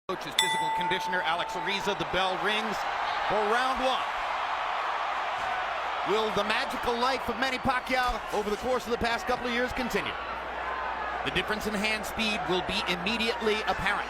Coach's physical conditioner, Alex Ariza. The bell rings for round one. Will the magical life of Manny Pacquiao over the course of the past couple of years continue? The difference in hand speed will be immediately apparent.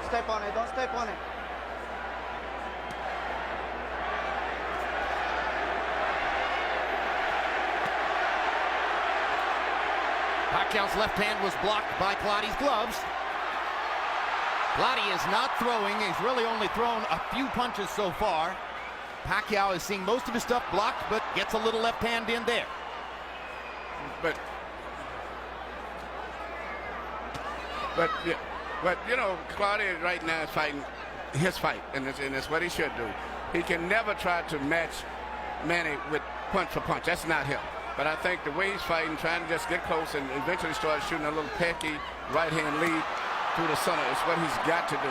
Don't step on it, don't step on it. Pacquiao's left hand was blocked by Clottey's gloves. Clottey is not throwing. He's really only thrown a few punches so far. Pacquiao is seeing most of his stuff blocked, but gets a little left hand in there. But you know, Clottey right now is fighting his fight, and it's what he should do. He can never try to match Manny with punch for punch. That's not him. But I think the way he's fighting, trying to just get close and eventually start shooting a little pecky right-hand lead through the center is what he's got to do.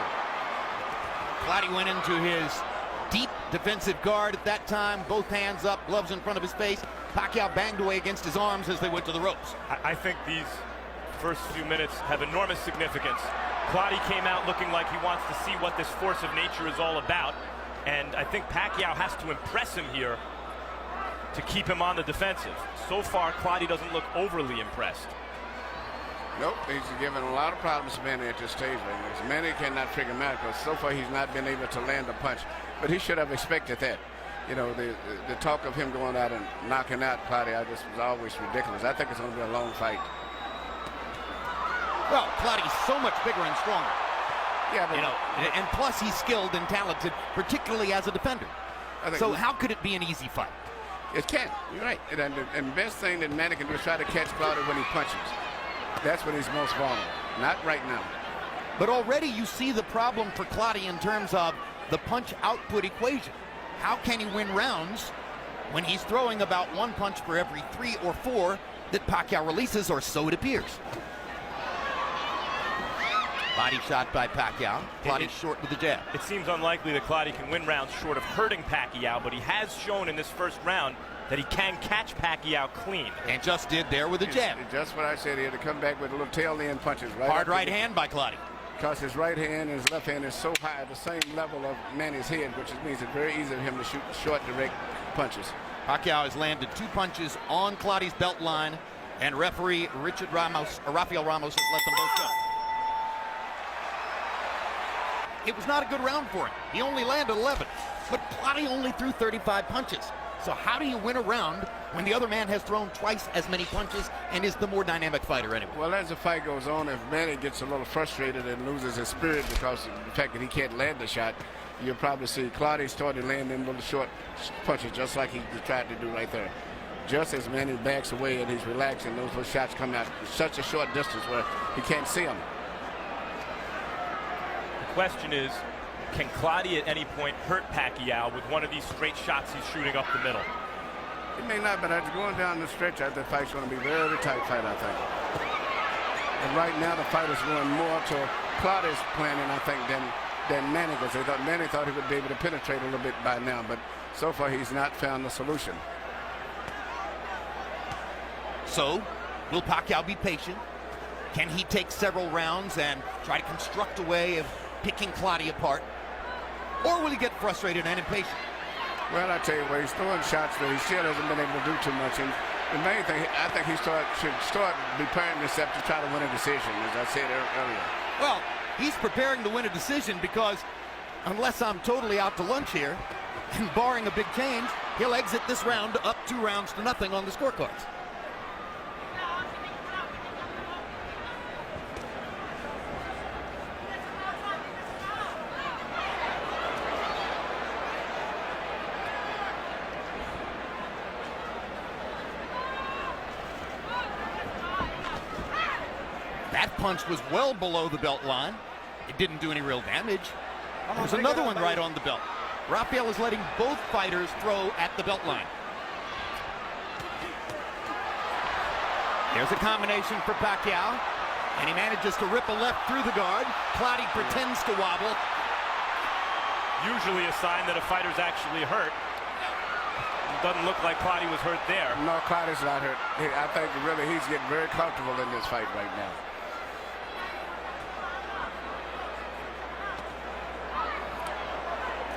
Clottey went into his deep defensive guard at that time, both hands up, gloves in front of his face. Pacquiao banged away against his arms as they went to the ropes. I think these first few minutes have enormous significance. Clottey came out looking like he wants to see what this force of nature is all about, and I think Pacquiao has to impress him here to keep him on the defensive. So far, Clottey doesn't look overly impressed. Nope, he's given a lot of problems to Manny at this stage right now. Manny cannot figure him out because so far he's not been able to land a punch. But he should have expected that. You know, the talk of him going out and knocking out Clottey, was always ridiculous. I think it's going to be a long fight. Well, Clottey's so much bigger and stronger. Yeah, but you know, and plus he's skilled and talented, particularly as a defender. So how could it be an easy fight? It can. You're right. And the best thing that Manny can do is try to catch Clottey when he punches. That's when he's most vulnerable. Not right now. But already you see the problem for Clottey in terms of the punch output equation. How can he win rounds when he's throwing about one punch for every 3 or 4 that Pacquiao releases, or so it appears? Body shot by Pacquiao. Clottey short with the jab. It seems unlikely that Clottey can win rounds short of hurting Pacquiao, but he has shown in this first round that he can catch Pacquiao clean. And just did there with a jab. It's just what I said. He had to come back with a little tail end punches. Right hard right hand by Clottey. Because his right hand and his left hand is so high at the same level of Manny's head, which means it's very easy for him to shoot short, direct punches. Pacquiao has landed 2 punches on Clottey's belt line, and referee Rafael Ramos has let them both go. It was not a good round for him. He only landed 11, but Clottey only threw 35 punches. So how do you win a round when the other man has thrown twice as many punches and is the more dynamic fighter anyway? Well, as the fight goes on, if Manny gets a little frustrated and loses his spirit because of the fact that he can't land the shot, you'll probably see Clottey started landing little short punches just like he tried to do right there. Just as Manny backs away and he's relaxing, those little shots come out such a short distance where he can't see them. The question is, can Clottey at any point hurt Pacquiao with one of these straight shots he's shooting up the middle? He may not, but as going down the stretch, the fight's going to be a very tight fight, I think. And right now, the fight is going more to Clottey's planning, I think, than Manny, because Manny thought he would be able to penetrate a little bit by now, but so far he's not found the solution. So, will Pacquiao be patient? Can he take several rounds and try to construct a way of picking Clottey apart? Or will he get frustrated and impatient? Well, I tell you what, he's throwing shots, but he still hasn't been able to do too much. And the main thing, I think he should start preparing himself to try to win a decision, as I said earlier. Well, he's preparing to win a decision because unless I'm totally out to lunch here, and barring a big change, he'll exit this round up 2 rounds to nothing on the scorecards. That punch was well below the belt line. It didn't do any real damage. There's another one right on the belt. Rafael is letting both fighters throw at the belt line. There's a combination for Pacquiao. And he manages to rip a left through the guard. Clottey pretends to wobble. Usually a sign that a fighter's actually hurt. It doesn't look like Clottey was hurt there. No, Clottey's not hurt. I think really he's getting very comfortable in this fight right now.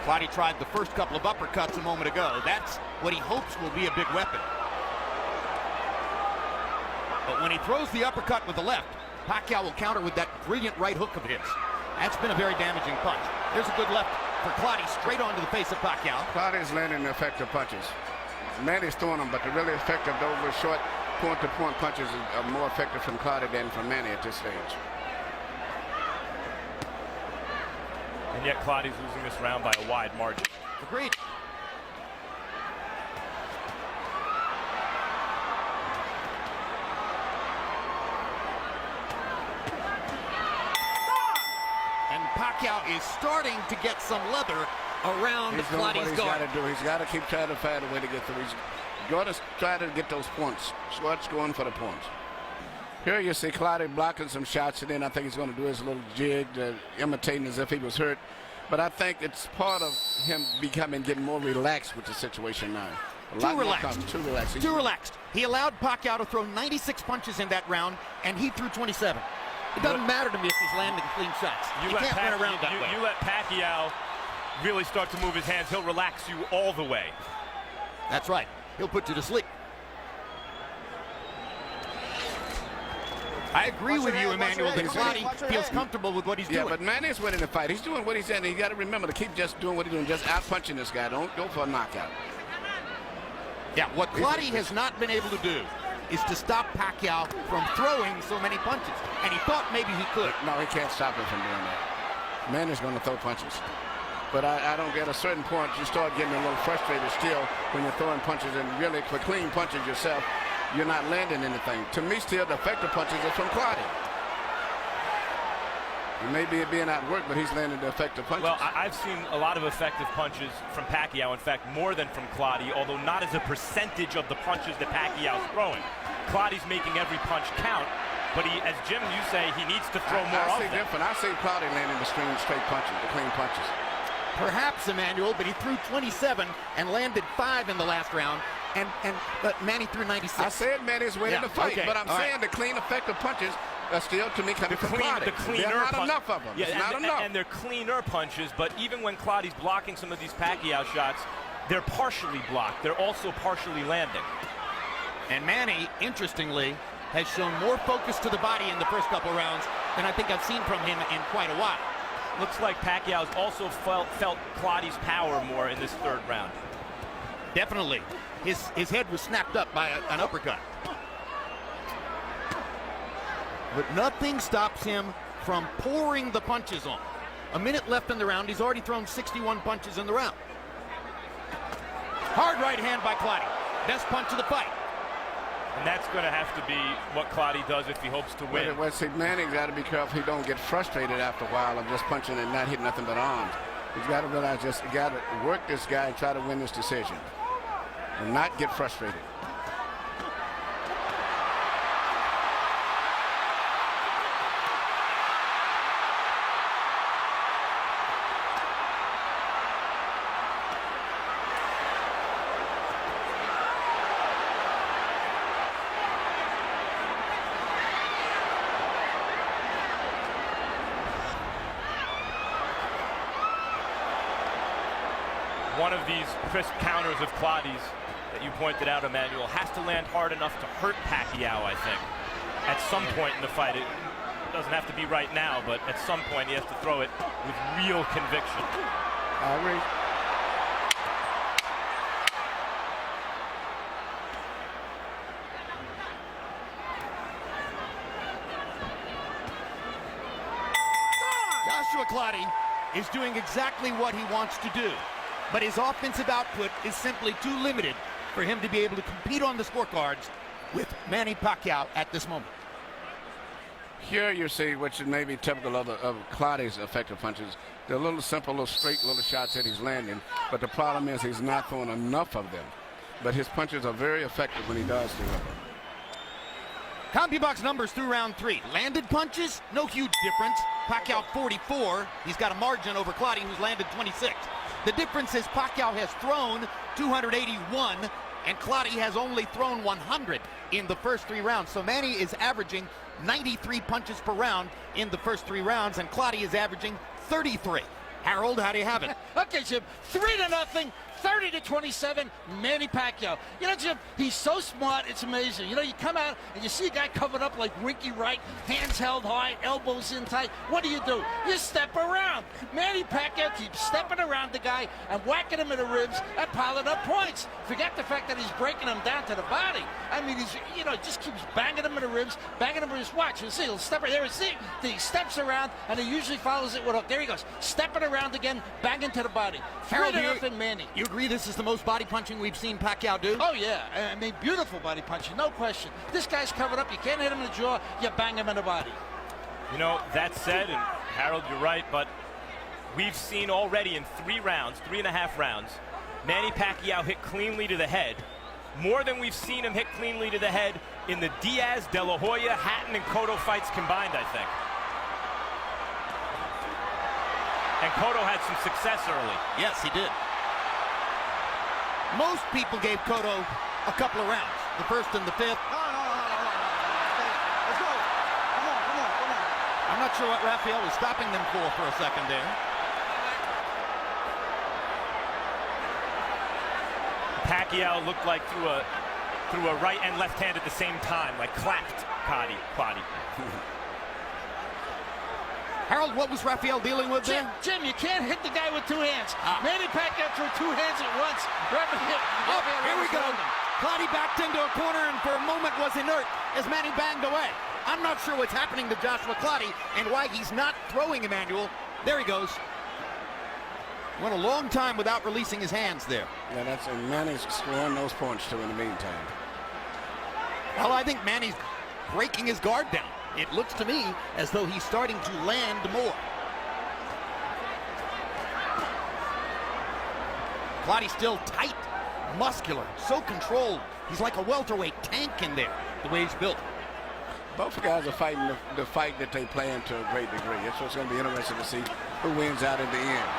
Clottey tried the first couple of uppercuts a moment ago. That's what he hopes will be a big weapon. But when he throws the uppercut with the left, Pacquiao will counter with that brilliant right hook of his. That's been a very damaging punch. There's a good left for Clottey, straight onto the face of Pacquiao. Clottey's landing effective punches. Manny's throwing them, but the really effective, those short point-to-point punches are more effective from Clottey than from Manny at this stage. And yet Clottey's losing this round by a wide margin. Agreed. And Pacquiao is starting to get some leather around Clottey's guard. He's got to keep trying to find a way to get through. He's got to try to get those points. Schwartz going for the points. Here you see Clottey blocking some shots, and then I think he's going to do his little jig, imitating as if he was hurt. But I think it's part of him getting more relaxed with the situation now. Too relaxed. Too relaxed. Too relaxed. He allowed Pacquiao to throw 96 punches in that round, and he threw 27. It doesn't matter to me if he's landing clean shots. You can't win around that way. You let Pacquiao really start to move his hands, he'll relax you all the way. That's right. He'll put you to sleep. I agree with you, Emmanuel, that Clottey feels comfortable with what he's doing. Yeah, but Manny's winning the fight. He's doing what he's saying. You got to remember to keep just doing what he's doing, just out-punching this guy. Don't go for a knockout. Yeah, what Clottey has not been able to do is to stop Pacquiao from throwing so many punches. And he thought maybe he could. No, he can't stop him from doing that. Manny's going to throw punches. But I don't get a certain point. You start getting a little frustrated still when you're throwing punches, and really for clean punches yourself, you're not landing anything. To me, still, the effective punches are from Clottey. He may be being outworked, but he's landing the effective punches. Well, I've seen a lot of effective punches from Pacquiao. In fact, more than from Clottey, although not as a percentage of the punches that Pacquiao's throwing. Clottey's making every punch count, but he, as Jim, you say, he needs to throw more of them. I see Clottey landing the straight punches, the clean punches. Perhaps, Emmanuel, but he threw 27 and landed 5 in the last round, but Manny threw 96. I said Manny's winning the fight, but I'm saying the clean, effective punches are still, to me, coming from Clottey. There are not enough of them. Yeah, not enough. And they're cleaner punches, but even when Clottey's blocking some of these Pacquiao shots, they're partially blocked. They're also partially landing. And Manny, interestingly, has shown more focus to the body in the first couple rounds than I think I've seen from him in quite a while. Looks like Pacquiao's also felt Clottey's power more in this third round. Definitely. His head was snapped up by an uppercut. But nothing stops him from pouring the punches on. A minute left in the round. He's already thrown 61 punches in the round. Hard right hand by Clottey. Best punch of the fight. And that's going to have to be what Clottey does if he hopes to win. Well, see, Manning's got to be careful he don't get frustrated after a while of just punching and not hitting nothing but arms. He's got to realize he got to work this guy and try to win this decision and not get frustrated. One of these crisp counters of Clottey's that you pointed out, Emmanuel, has to land hard enough to hurt Pacquiao, I think. At some point in the fight, it doesn't have to be right now, but at some point he has to throw it with real conviction. I agree. Joshua Clottey is doing exactly what he wants to do. But his offensive output is simply too limited for him to be able to compete on the scorecards with Manny Pacquiao at this moment. Here you see, which is maybe typical of Clottey's effective punches, the little simple, little straight little shots that he's landing. But the problem is he's not throwing enough of them. But his punches are very effective when he does do them. CompuBox numbers through round 3. Landed punches, no huge difference. Pacquiao 44. He's got a margin over Clottey, who's landed 26. The difference is Pacquiao has thrown 281, and Clottey has only thrown 100 in the first 3 rounds. So Manny is averaging 93 punches per round in the first 3 rounds, and Clottey is averaging 33. Harold, how do you have it? Okay, Jim, 3-0, 30-27, Manny Pacquiao. You know, Jim, he's so smart, it's amazing. You know, you come out and you see a guy covered up like Winky Wright, hands held high, elbows in tight. What do? You step around. Manny Pacquiao keeps stepping around the guy and whacking him in the ribs and piling up points. Forget the fact that he's breaking him down to the body. I mean, he's, you know, just keeps banging him in the ribs, banging him in his watch. You see, he'll step right there and see. He steps around and he usually follows it with a, there he goes, stepping around again, banging to the body. Harold, 3-0, Manny. You agree this is the most body punching we've seen Pacquiao do? Oh, yeah. I mean, beautiful body punching, no question. This guy's covered up. You can't hit him in the jaw. You bang him in the body. You know, that said, and Harold, you're right, but we've seen already in 3 rounds, 3.5 rounds, Manny Pacquiao hit cleanly to the head, more than we've seen him hit cleanly to the head in the Diaz, De La Hoya, Hatton, and Cotto fights combined, I think. And Cotto had some success early. Yes, he did. Most people gave Cotto a couple of rounds, the first and the 5th. No. Let's go. Come on. I'm not sure what Rafael was stopping them for a second there. Pacquiao looked like threw a right and left hand at the same time, like clapped Clottey. Harold, what was Rafael dealing with there? Jim, you can't hit the guy with 2 hands. Manny Pacquiao threw 2 hands at once. Here we go. Clottey backed into a corner and for a moment was inert as Manny banged away. I'm not sure what's happening to Joshua Clottey and why he's not throwing Emmanuel. There he goes. Went a long time without releasing his hands there. Yeah, that's Manny's scoring those points too in the meantime. Well, I think Manny's breaking his guard down. It looks to me as though he's starting to land more. Clottey's still tight, muscular, so controlled. He's like a welterweight tank in there, the way he's built. Both guys are fighting the fight that they plan to a great degree. It's what's going to be interesting to see who wins out in the end.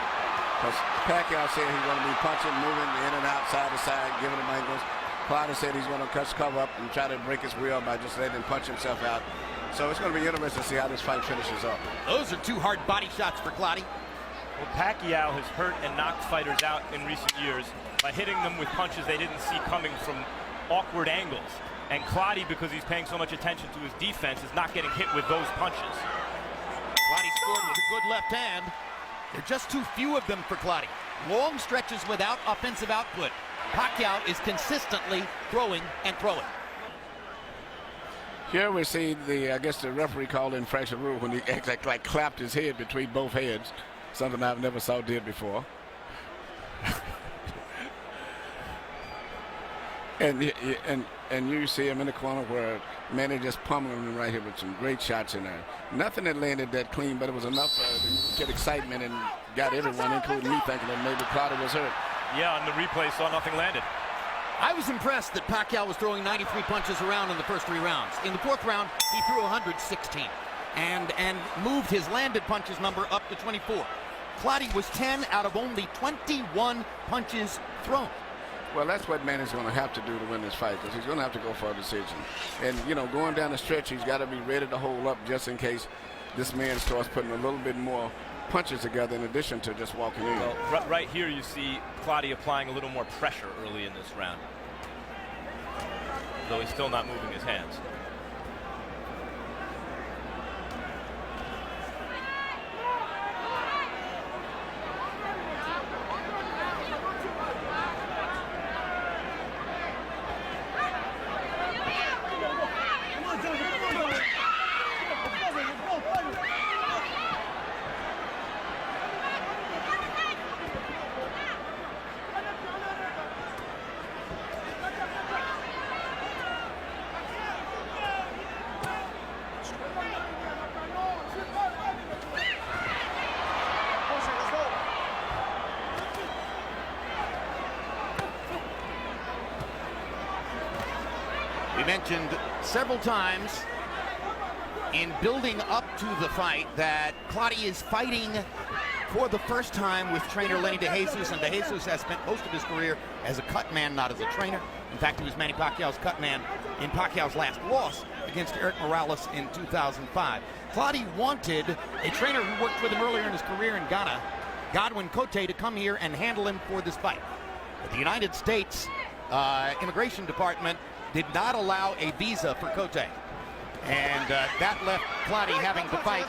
Because Pacquiao said he's going to be punching, moving in and out, side to side, giving him angles. Clottey said he's going to cover up and try to break his will by just letting him punch himself out. So it's going to be interesting to see how this fight finishes up. Those are 2 hard body shots for Clottey. Well, Pacquiao has hurt and knocked fighters out in recent years by hitting them with punches they didn't see coming from awkward angles. And Clottey, because he's paying so much attention to his defense, is not getting hit with those punches. Clottey scored with a good left hand. There are just too few of them for Clottey. Long stretches without offensive output. Pacquiao is consistently throwing and throwing. Here we see I guess the referee called infraction rule when he like clapped his head between both heads, something I've never saw did before. and you see him in the corner where Manny just pummeling him right here with some great shots in there. Nothing that landed that clean, but it was enough to get excitement and got everyone, including me, thinking that maybe Clottey was hurt. Yeah, on the replay, saw nothing landed. I was impressed that Pacquiao was throwing 93 punches around in the first 3 rounds. In the 4th round, he threw 116 and moved his landed punches number up to 24. Clottey was 10 out of only 21 punches thrown. Well, that's what Manny's going to have to do to win this fight, because he's going to have to go for a decision. And, you know, going down the stretch, he's got to be ready to hold up just in case this man starts putting a little bit more punches together in addition to just walking in. Well, right here you see Clottey applying a little more pressure early in this round, though he's still not moving his hands. We mentioned several times in building up to the fight that Clottey is fighting for the first time with trainer Lenny DeJesus, and DeJesus has spent most of his career as a cut man, not as a trainer. In fact, he was Manny Pacquiao's cut man in Pacquiao's last loss against Eric Morales in 2005. Clottey wanted a trainer who worked with him earlier in his career in Ghana, Godwin Cote, to come here and handle him for this fight. But the United States Immigration Department did not allow a visa for Cote. And that left Clottey having to fight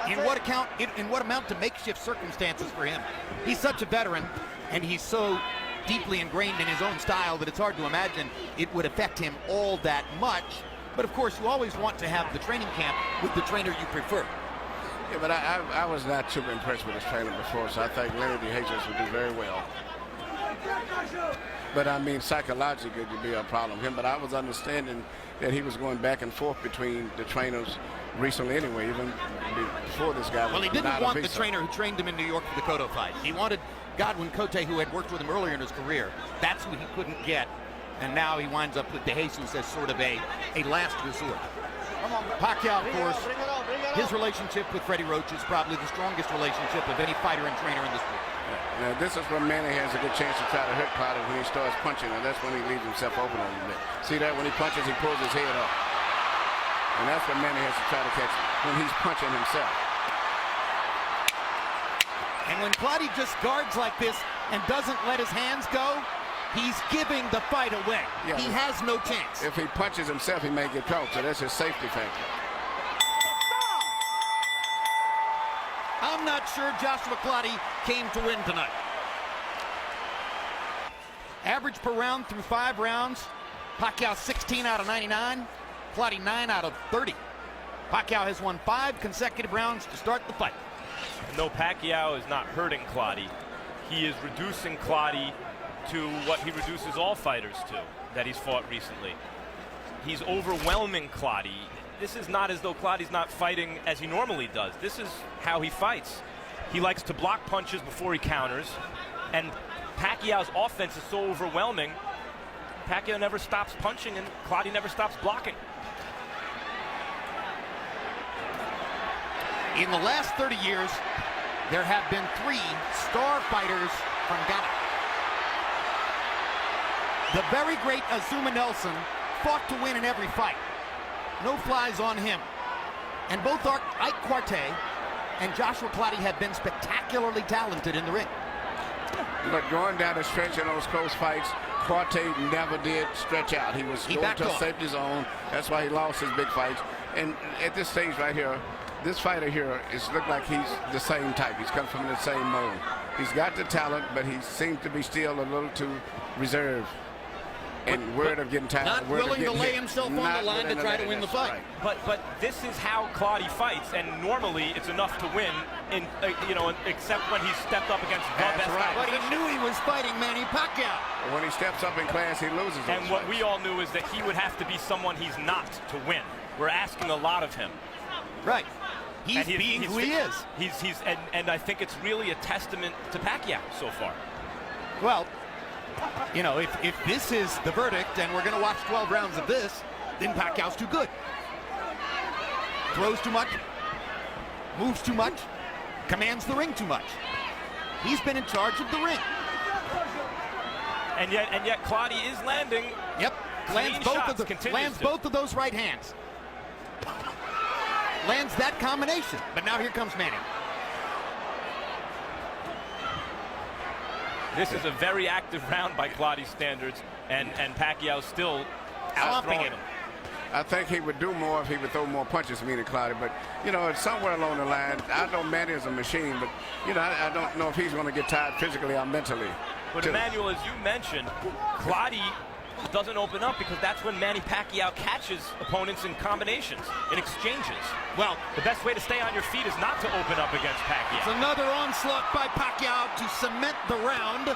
in what amount to makeshift circumstances for him. He's such a veteran, and he's so deeply ingrained in his own style that it's hard to imagine it would affect him all that much. But of course, you always want to have the training camp with the trainer you prefer. Yeah, but I was not too impressed with his trainer before, so I think Lenny DeJesus would do very well. But I mean, psychologically, it would be a problem. But I was understanding that he was going back and forth between the trainers recently anyway, even before this guy was. Well, he didn't want the trainer who trained him in New York for the Cotto fight. He wanted Godwin Cote, who had worked with him earlier in his career. That's who he couldn't get. And now he winds up with DeJesus as sort of a last resort. Pacquiao, of course, his relationship with Freddie Roach is probably the strongest relationship of any fighter and trainer in the sport. Now, this is when Manny has a good chance to try to hurt Clottey when he starts punching, and that's when he leaves himself open a little bit. See that? When he punches, he pulls his head up. And that's what Manny has to try to catch when he's punching himself. And when Clottey just guards like this and doesn't let his hands go, he's giving the fight away. Yeah, he has no chance. If he punches himself, he may get caught, so that's his safety factor. I'm not sure Joshua Clottey came to win tonight. Average per round through 5 rounds. Pacquiao 16 out of 99. Clottey 9 out of 30. Pacquiao has won 5 consecutive rounds to start the fight. No, Pacquiao is not hurting Clottey. He is reducing Clottey to what he reduces all fighters to that he's fought recently. He's overwhelming Clottey. This is not as though Clottey's not fighting as he normally does. This is how he fights. He likes to block punches before he counters, and Pacquiao's offense is so overwhelming. Pacquiao never stops punching, and Clottey never stops blocking. In the last 30 years, there have been 3 star fighters from Ghana. The very great Azuma Nelson fought to win in every fight. No flies on him. And both Ike Quartey and Joshua Clottey have been spectacularly talented in the ring. But going down the stretch in those close fights, Quartey never did stretch out. He was going to safety zone. That's why he lost his big fights. And at this stage right here, this fighter here looks like he's the same type. He's come from the same mold. He's got the talent, but he seems to be still a little too reserved. And word of getting tired. Not willing to lay himself on the line to try to win the fight. Right. But this is how Clottey fights, and normally it's enough to win, except when he stepped up against the best guy. But he knew he was fighting Manny Pacquiao. When he steps up in class, he loses. And what we all knew is that he would have to be someone he's not to win. We're asking a lot of him. Right. He's being who he is. And I think it's really a testament to Pacquiao so far. Well, you know, if this is the verdict and we're going to watch 12 rounds of this, then Pacquiao's too good. Throws too much, moves too much, commands the ring too much. He's been in charge of the ring. And yet Clottey is landing. Yep, lands both of those right hands. Lands that combination. But now here comes Manny. This is a very active round by Clottey's standards, and Pacquiao still outthrowing him. I think he would do more if he would throw more punches, meaning Clottey. But, you know, it's somewhere along the line. I know Manny is a machine, but, you know, I don't know if he's going to get tired physically or mentally. But, Emmanuel, as you mentioned, Clottey doesn't open up because that's when Manny Pacquiao catches opponents in combinations, in exchanges. Well, the best way to stay on your feet is not to open up against Pacquiao. It's another onslaught by Pacquiao to cement the round.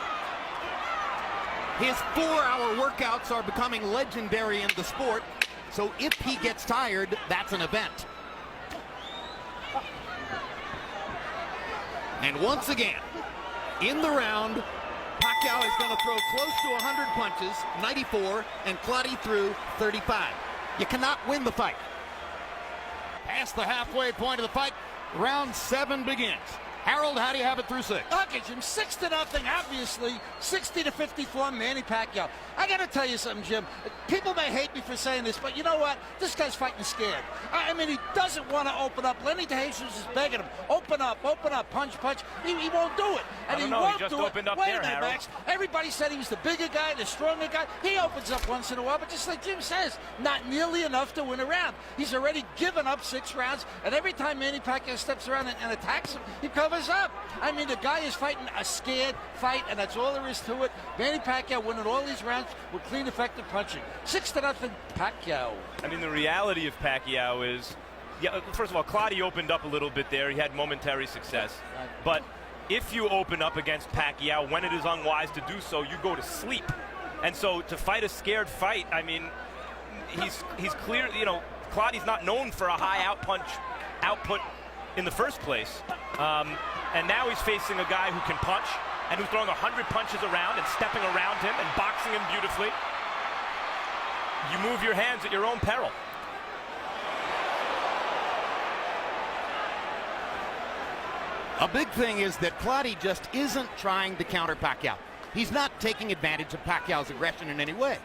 His 4-hour workouts are becoming legendary in the sport, so if he gets tired, that's an event. And once again, in the round, Pacquiao is going to throw close to 100 punches, 94, and Clottey threw 35. You cannot win the fight. Past the halfway point of the fight, round 7 begins. Harold, how do you have it through 6? Okay, Jim, 6-0, obviously. 60-54, Manny Pacquiao. I got to tell you something, Jim. People may hate me for saying this, but you know what? This guy's fighting scared. I mean, he doesn't want to open up. Lenny DeJesus is begging him, open up, punch. He won't do it. And he won't just do opened it. up Wait there, a minute, Harold. Max. Everybody said he was the bigger guy, the stronger guy. He opens up once in a while, but just like Jim says, not nearly enough to win a round. He's already given up 6 rounds, and every time Manny Pacquiao steps around and attacks him, he covers up. I mean, the guy is fighting a scared fight, and that's all there is to it. Manny Pacquiao winning all these rounds with clean, effective punching. 6-0, Pacquiao. I mean, the reality of Pacquiao is, yeah, first of all, Clottey opened up a little bit there. He had momentary success. But if you open up against Pacquiao, when it is unwise to do so, you go to sleep. And so to fight a scared fight, I mean, he's clear, you know, Clottey's not known for a high output in the first place. And now he's facing a guy who can punch and who's throwing 100 punches around and stepping around him and boxing him beautifully. You move your hands at your own peril. A big thing is that Clottey just isn't trying to counter Pacquiao. He's not taking advantage of Pacquiao's aggression in any way.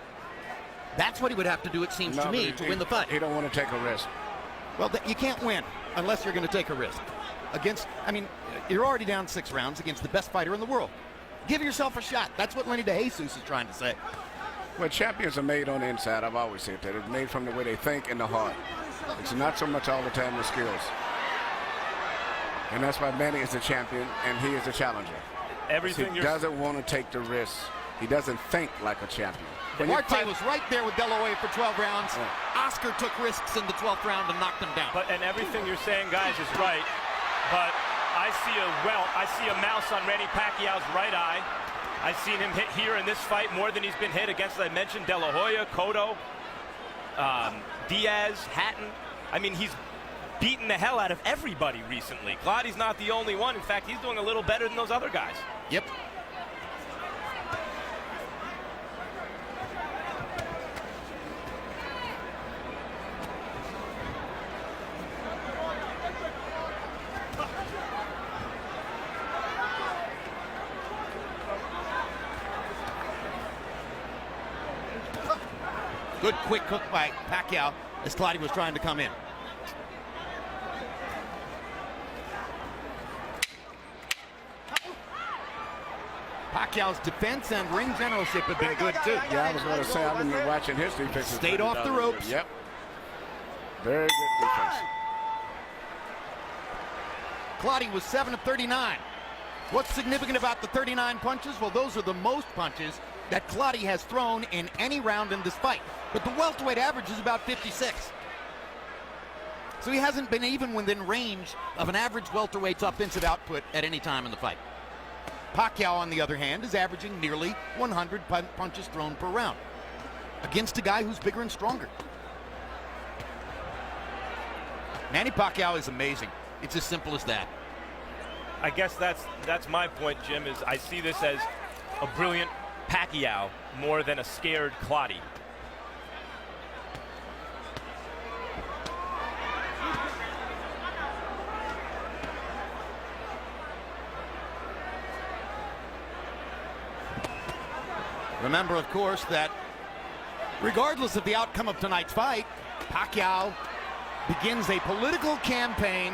That's what he would have to do, it seems to me, to win the fight. He don't want to take a risk. Well, you can't win unless you're going to take a risk. I mean, you're already down 6 rounds against the best fighter in the world. Give yourself a shot. That's what Lenny DeJesus is trying to say. Well, champions are made on the inside. I've always said that. It's made from the way they think and the heart. It's not so much all the time the skills. And that's why Manny is the champion and he is the challenger. He doesn't want to take the risk. He doesn't think like a champion. Duarte was right there with De La Hoya for 12 rounds. Yeah. Oscar took risks in the 12th round and knocked him down. And everything you're saying, guys, is right. But I see a mouse on Manny Pacquiao's right eye. I've seen him hit here in this fight more than he's been hit against, as I mentioned, De La Hoya, Cotto, Diaz, Hatton. I mean, he's beaten the hell out of everybody recently. Clottey's not the only one. In fact, he's doing a little better than those other guys. Yep. Good quick hook by Pacquiao as Clottey was trying to come in. Pacquiao's defense and ring generalship have been good too. Yeah, I was going to say, I've been watching his defense. Stayed off the ropes. Yep. Very good defense. Clottey was 7 of 39. What's significant about the 39 punches? Well, those are the most punches that Clottey has thrown in any round in this fight. But the welterweight average is about 56. So he hasn't been even within range of an average welterweight's offensive output at any time in the fight. Pacquiao, on the other hand, is averaging nearly 100 punches thrown per round against a guy who's bigger and stronger. Manny Pacquiao is amazing. It's as simple as that. I guess that's my point, Jim, is I see this as a brilliant Pacquiao more than a scared Clottey. Remember, of course, that regardless of the outcome of tonight's fight, Pacquiao begins a political campaign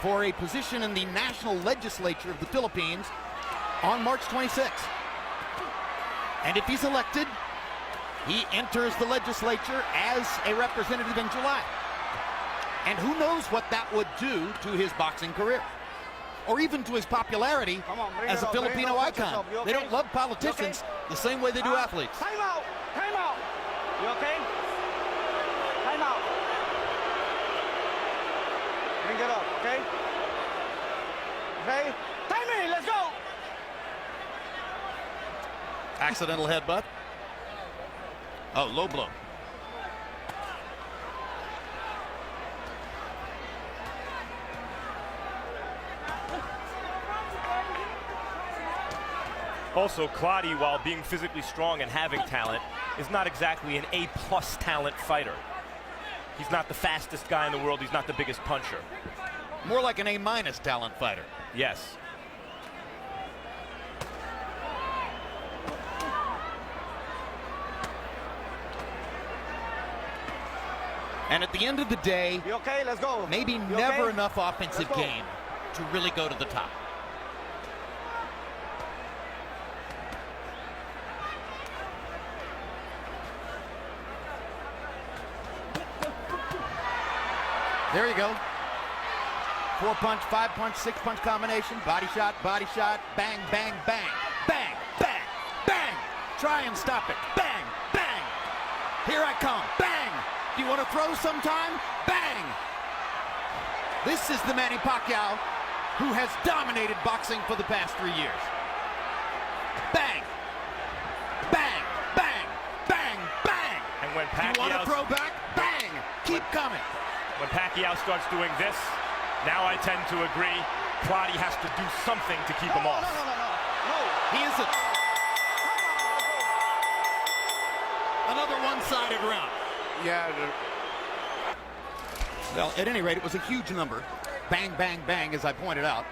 for a position in the national legislature of the Philippines on March 26th. And if he's elected, he enters the legislature as a representative in July. And who knows what that would do to his boxing career, or even to his popularity as a Filipino icon. They don't love politicians the same way they do athletes. Time out! Time out! You okay? Time out. Bring it up, okay? Okay? Time in, let's go! Accidental headbutt. Oh, low blow. Also, Clottey, while being physically strong and having talent, is not exactly an A+ talent fighter. He's not the fastest guy in the world. He's not the biggest puncher. More like an A- talent fighter. Yes. And at the end of the day, You okay? Let's go. maybe You never okay? enough offensive Let's go. game to really go to the top. There you go. 4-punch, 5-punch, 6-punch combination. Body shot, bang, bang, bang, bang, bang, bang. Try and stop it. Bang, bang. Here I come. Bang. Do you want to throw sometime? Bang. This is the Manny Pacquiao who has dominated boxing for the past 3 years. Bang. Bang, bang, bang, bang. And when Do you want to Pacquiao throw back? Bang. Keep coming. When Pacquiao starts doing this, now I tend to agree, Clottey has to do something to keep him off. No. He isn't. Another one-sided round. Yeah. Well, at any rate, it was a huge number. Bang, bang, bang, as I pointed out.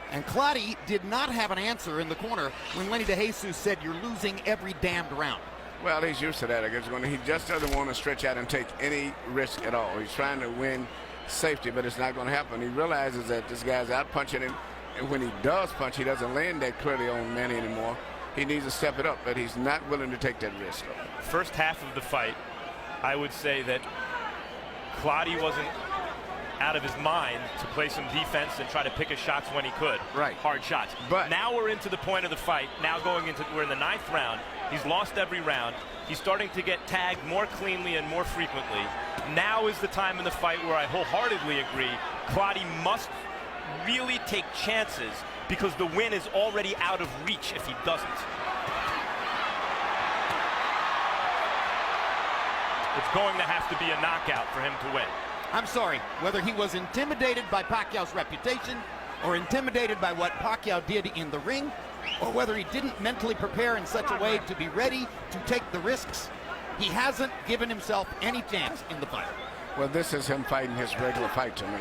And Clottey did not have an answer in the corner when Lenny DeJesus said, "You're losing every damned round." Well, he's used to that. I guess he just doesn't want to stretch out and take any risk at all. He's trying to win safety, but it's not going to happen. He realizes that this guy's out punching him, and when he does punch, he doesn't land that clearly on Manny anymore. He needs to step it up, but he's not willing to take that risk. First half of the fight, I would say that Clottey wasn't out of his mind to play some defense and try to pick his shots when he could. Right. Hard shots. But now we're into the point of the fight. Now we're in the 9th round. He's lost every round. He's starting to get tagged more cleanly and more frequently. Now is the time in the fight where I wholeheartedly agree Clottey must really take chances because the win is already out of reach if he doesn't. It's going to have to be a knockout for him to win. I'm sorry, whether he was intimidated by Pacquiao's reputation or intimidated by what Pacquiao did in the ring, or whether he didn't mentally prepare in such a way to be ready to take the risks, he hasn't given himself any chance in the fight. Well, this is him fighting his regular fight to me.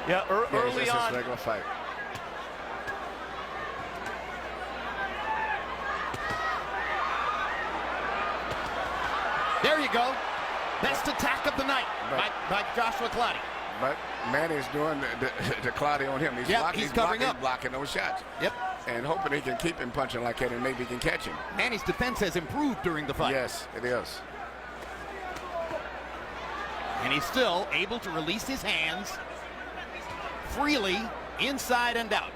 Yeah, early this is on. his regular fight. There you go. Best attack of the night by Joshua Clottey. But Manny's doing the Clottey on him. He's covering up. He's blocking those shots. Yep. And hoping he can keep him punching like that and maybe he can catch him. Manny's defense has improved during the fight. Yes, it is. And he's still able to release his hands freely inside and out.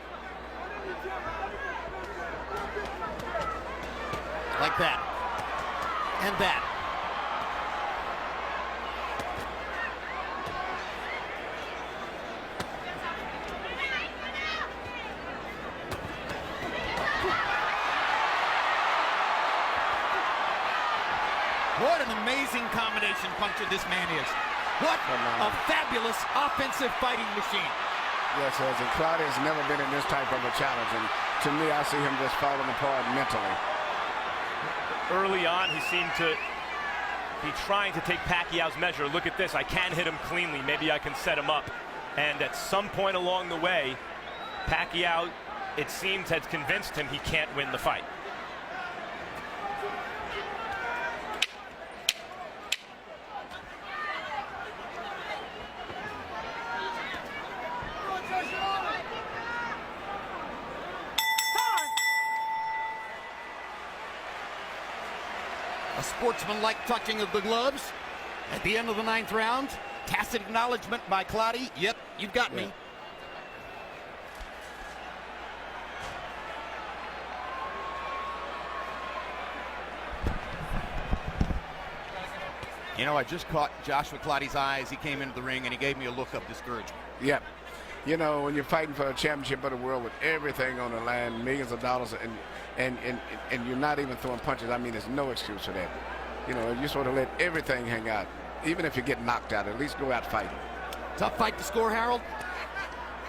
Like that. And that. What an amazing combination puncher this man is. What a fabulous offensive fighting machine. Yes, it is. And Clottey has never been in this type of a challenge. And to me, I see him just falling apart mentally. Early on, he seemed to be trying to take Pacquiao's measure. Look at this. I can hit him cleanly. Maybe I can set him up. And at some point along the way, Pacquiao, it seems, has convinced him he can't win the fight. A sportsman-like touching of the gloves at the end of the 9th round. Tacit acknowledgement by Clottey. Yep, you've got me. You know, I just caught Joshua Clottey's eye as he came into the ring, and he gave me a look of discouragement. Yep. You know, when you're fighting for a championship of the world with everything on the line, millions of dollars, and you're not even throwing punches, I mean, there's no excuse for that. You know, you sort of let everything hang out. Even if you get knocked out, at least go out fighting. Tough fight to score, Harold.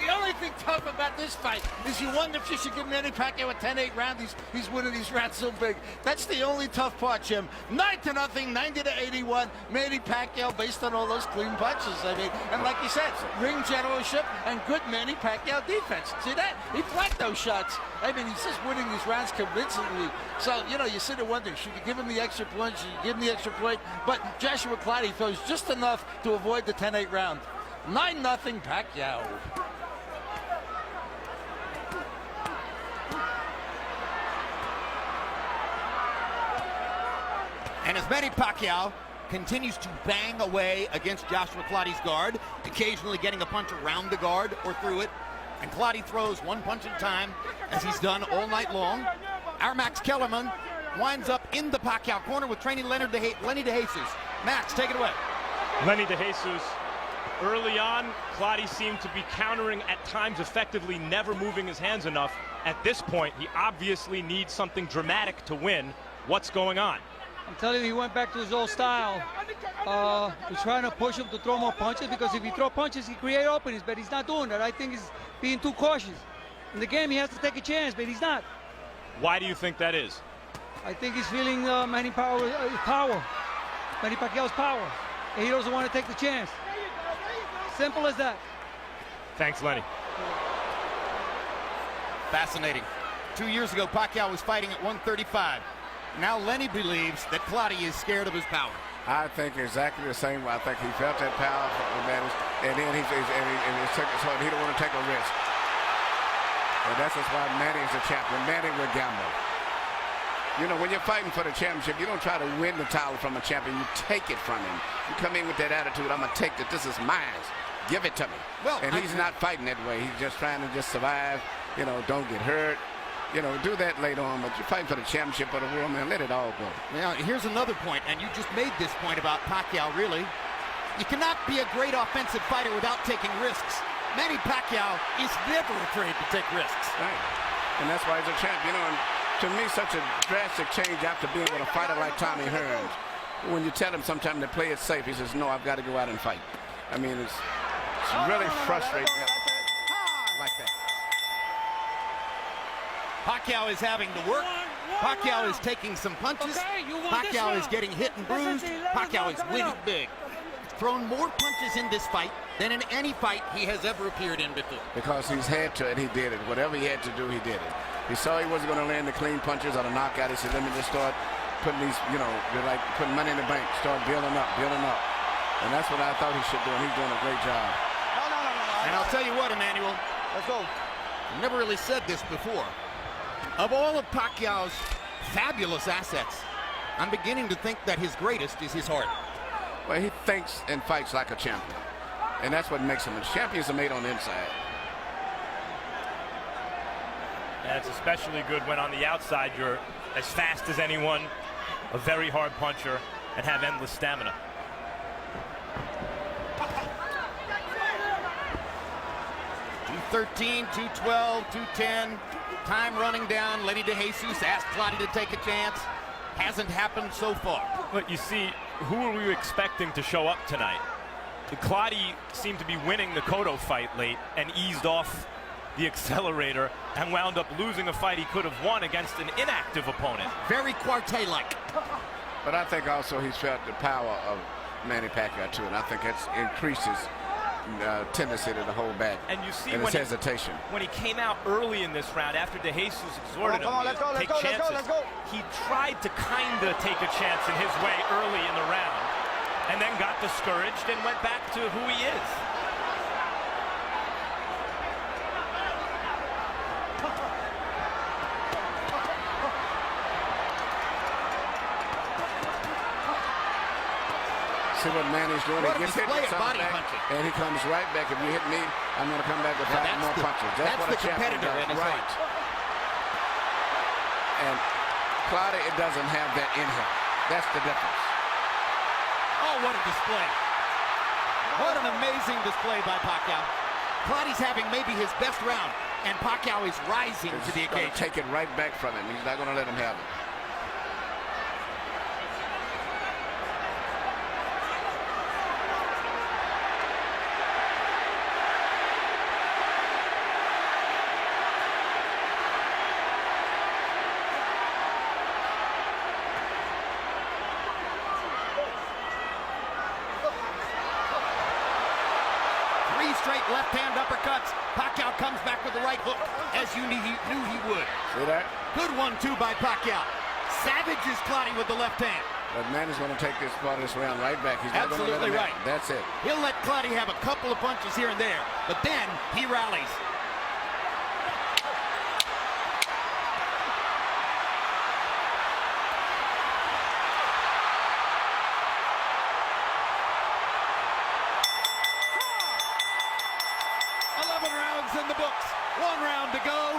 The only thing tough about this fight is you wonder if you should give Manny Pacquiao a 10-8 round. He's winning these rounds so big. That's the only tough part, Jim. 9-0, 90-81. Manny Pacquiao based on all those clean punches. I mean, and like you said, ring generalship and good Manny Pacquiao defense. See that? He blocked those shots. I mean, he's just winning these rounds convincingly. So, you know, you sit there wondering, should you give him the extra punch? Should you give him the extra point? But Joshua Clottey throws just enough to avoid the 10-8 round. 9-0 Pacquiao. And as Manny Pacquiao continues to bang away against Joshua Clottey's guard, occasionally getting a punch around the guard or through it, and Clottey throws one punch at a time, as he's done all night long, our Max Kellerman winds up in the Pacquiao corner with training Lenny DeJesus. Max, take it away. Lenny DeJesus, early on, Clottey seemed to be countering at times effectively, never moving his hands enough. At this point, he obviously needs something dramatic to win. What's going on? I'm telling you, he went back to his old style. He's trying to push him to throw more punches, because if he throw punches, he create openings, but he's not doing that. I think he's being too cautious. In the game, he has to take a chance, but he's not. Why do you think that is? I think he's feeling Manny Pacquiao's power, and he doesn't want to take the chance. Simple as that. Thanks, Lenny. Fascinating. 2 years ago, Pacquiao was fighting at 135. Now Lenny believes that Clottey is scared of his power. I think exactly the same way. I think he felt that power from the man, and then he took his heart. He don't want to take a risk. And that's just why Manny is a champion. Manny will gamble. You know, when you're fighting for the championship, you don't try to win the title from a champion. You take it from him. You come in with that attitude, I'm going to take it. This is mine. Give it to me. Well, and he's not fighting that way. He's just trying to just survive, you know, don't get hurt. You know, do that later on, but you're fighting for the championship of the world, man. Let it all go. Now, here's another point, and you just made this point about Pacquiao, really. You cannot be a great offensive fighter without taking risks. Manny Pacquiao is never afraid to take risks. Right. And that's why he's a champ. You know, and to me, such a drastic change after being with a fighter like Tommy Hearns. When you tell him sometimes to play it safe, he says, no, I've got to go out and fight. I mean, it's really frustrating like that. Pacquiao is having to work. Pacquiao is taking some punches. Pacquiao is getting hit and bruised. Pacquiao is winning big. Thrown more punches in this fight than in any fight he has ever appeared in before. Because he's had to, and he did it. Whatever he had to do, he did it. He saw he wasn't going to land the clean punches or the knockout. He said, let me just start putting these, you know, they're like putting money in the bank. Start building up, building up. And that's what I thought he should do, and he's doing a great job. And I'll tell you what, Emmanuel. Let's go. I've never really said this before. Of all of Pacquiao's fabulous assets, I'm beginning to think that his greatest is his heart. Well, he thinks and fights like a champion. And that's what makes him. Champions are made on the inside. And it's especially good when on the outside you're as fast as anyone, a very hard puncher, and have endless stamina. .213, 212, 210. Time running down. Lenny DeJesus asked Clottey to take a chance. Hasn't happened so far. But you see, who are we expecting to show up tonight? Clottey seemed to be winning the Cotto fight late and eased off the accelerator and wound up losing a fight he could have won against an inactive opponent. Very Quartet-like. But I think also he's felt the power of Manny Pacquiao too, and I think that's increased his tendency to hold back. And you see and his hesitation. When he came out early in this round, after DeJesus exhorted him to take chances, he tried to kind of take a chance in his way early in the round, and then got discouraged and went back to who he is. See what Manny's doing. What He gets hit with something back, punching. and he comes right back. If you hit me, I'm going to come back with 5 more punches. That's what the a champion competitor does. in his Right. And Clottey, it doesn't have that in him. That's the difference. Oh, what a display. What an amazing display by Pacquiao. Clottey's having maybe his best round, and Pacquiao is rising to the He's going to occasion. take it right back from him. He's not going to let him have it. cuts. Pacquiao comes back with the right hook, as you knew he would. See that? Good 1-2 by Pacquiao. Savages Clottey with the left hand. But Manny's going to take this part of this round right back. He's not going to let Absolutely him right. out. That's it. He'll let Clottey have a couple of punches here and there, but then he rallies. In the books. 1 round to go.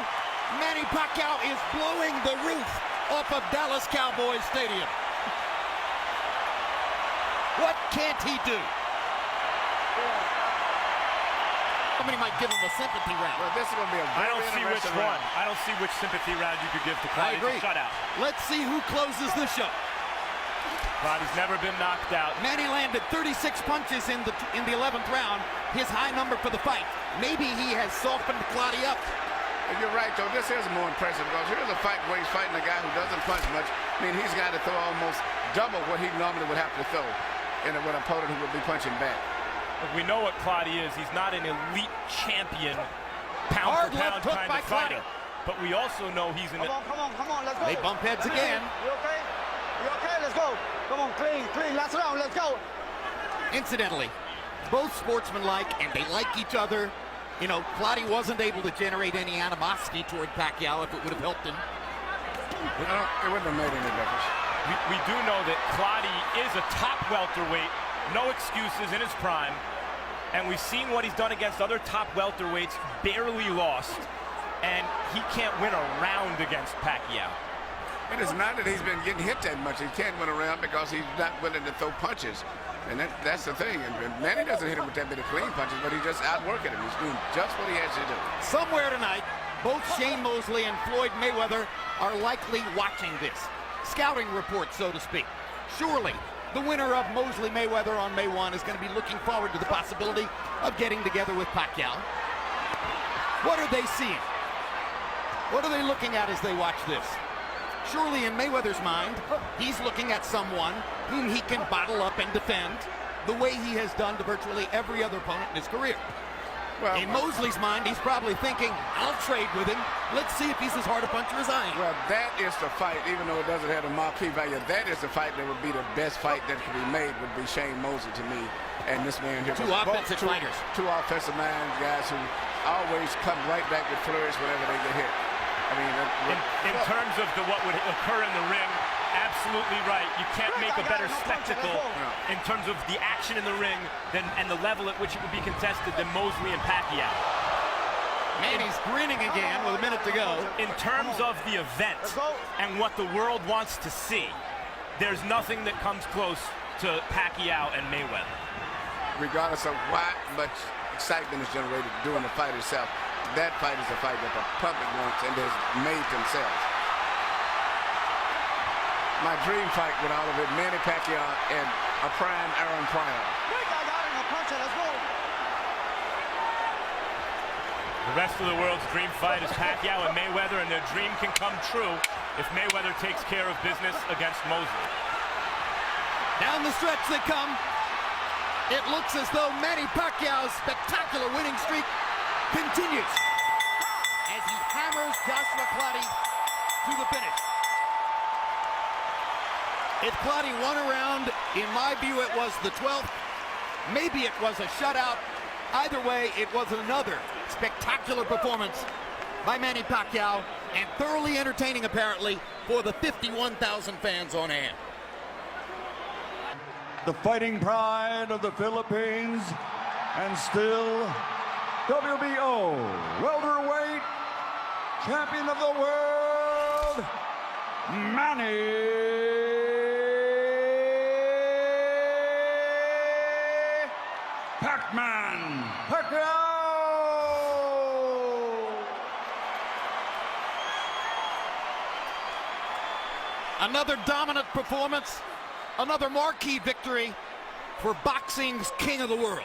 Manny Pacquiao is blowing the roof off of Dallas Cowboys Stadium. What can't he do? Somebody might give him a sympathy round. Well, this is going to be a very I don't see which interesting one. round. I don't see which sympathy round you could give to Clottey. I agree. Shutout. Let's see who closes the show. Clottey's never been knocked out. Manny landed 36 punches in the 11th round, his high number for the fight. Maybe he has softened Clottey up. And you're right, though. This is more impressive because here's a fight where he's fighting a guy who doesn't punch much. I mean, he's got to throw almost double what he normally would have to throw in an opponent who would be punching back. Look, we know what Clottey is. He's not an elite champion, Hard pound left for hook pound by kind of fighter. But we also know he's an... Come on, let's go. They bump heads again. You okay? You okay? Let's go. Come on, clean. Last round, let's go. Incidentally, both sportsmanlike and they like each other. You know, Clottey wasn't able to generate any animosity toward Pacquiao if it would have helped him. It wouldn't have made any difference. We do know that Clottey is a top welterweight, no excuses in his prime, and we've seen what he's done against other top welterweights, barely lost, and he can't win a round against Pacquiao. And it's not that he's been getting hit that much. He can't win around because he's not willing to throw punches. And that's the thing. And Manny doesn't hit him with that many clean punches, but he's just outworking him. He's doing just what he has to do. Somewhere tonight, both Shane Mosley and Floyd Mayweather are likely watching this. Scouting report, so to speak. Surely, the winner of Mosley-Mayweather on May 1 is going to be looking forward to the possibility of getting together with Pacquiao. What are they seeing? What are they looking at as they watch this? Surely in Mayweather's mind, he's looking at someone whom he can bottle up and defend the way he has done to virtually every other opponent in his career. Well, In Mosley's mind, he's probably thinking, I'll trade with him. Let's see if he's as hard a puncher as I am. Well, that is the fight, even though it doesn't have a marquee value, that is the fight that would be the best fight that could be made, would be Shane Mosley to me. And this man here. Two offensive fighters. Two offensive minds, guys who always come right back with flourishes whenever they get hit. I mean, In terms of what would occur in the ring, absolutely right. You can't make a better spectacle in terms of the action in the ring and the level at which it would be contested than Mosley and Pacquiao. Manny's grinning again with a minute to go. In terms of the event and what the world wants to see, there's nothing that comes close to Pacquiao and Mayweather. regardless of what much excitement is generated during the fight itself, that fight is a fight that the public wants and has made themselves. My dream fight with all of it, Manny Pacquiao and a prime Aaron Pryor. The rest of the world's dream fight is Pacquiao and Mayweather, and their dream can come true if Mayweather takes care of business against Mosley. Down the stretch they come. It looks as though Manny Pacquiao's spectacular winning streak continues as he hammers Joshua Clottey to the finish. If Clottey won a round, in my view, it was the 12th. Maybe it was a shutout. Either way, it was another spectacular performance by Manny Pacquiao, and thoroughly entertaining, apparently, for the 51,000 fans on hand. The fighting pride of the Philippines, and still WBO welterweight champion of the world, Manny Pac-Man Pacquiao. Another dominant performance, another marquee victory for boxing's king of the world.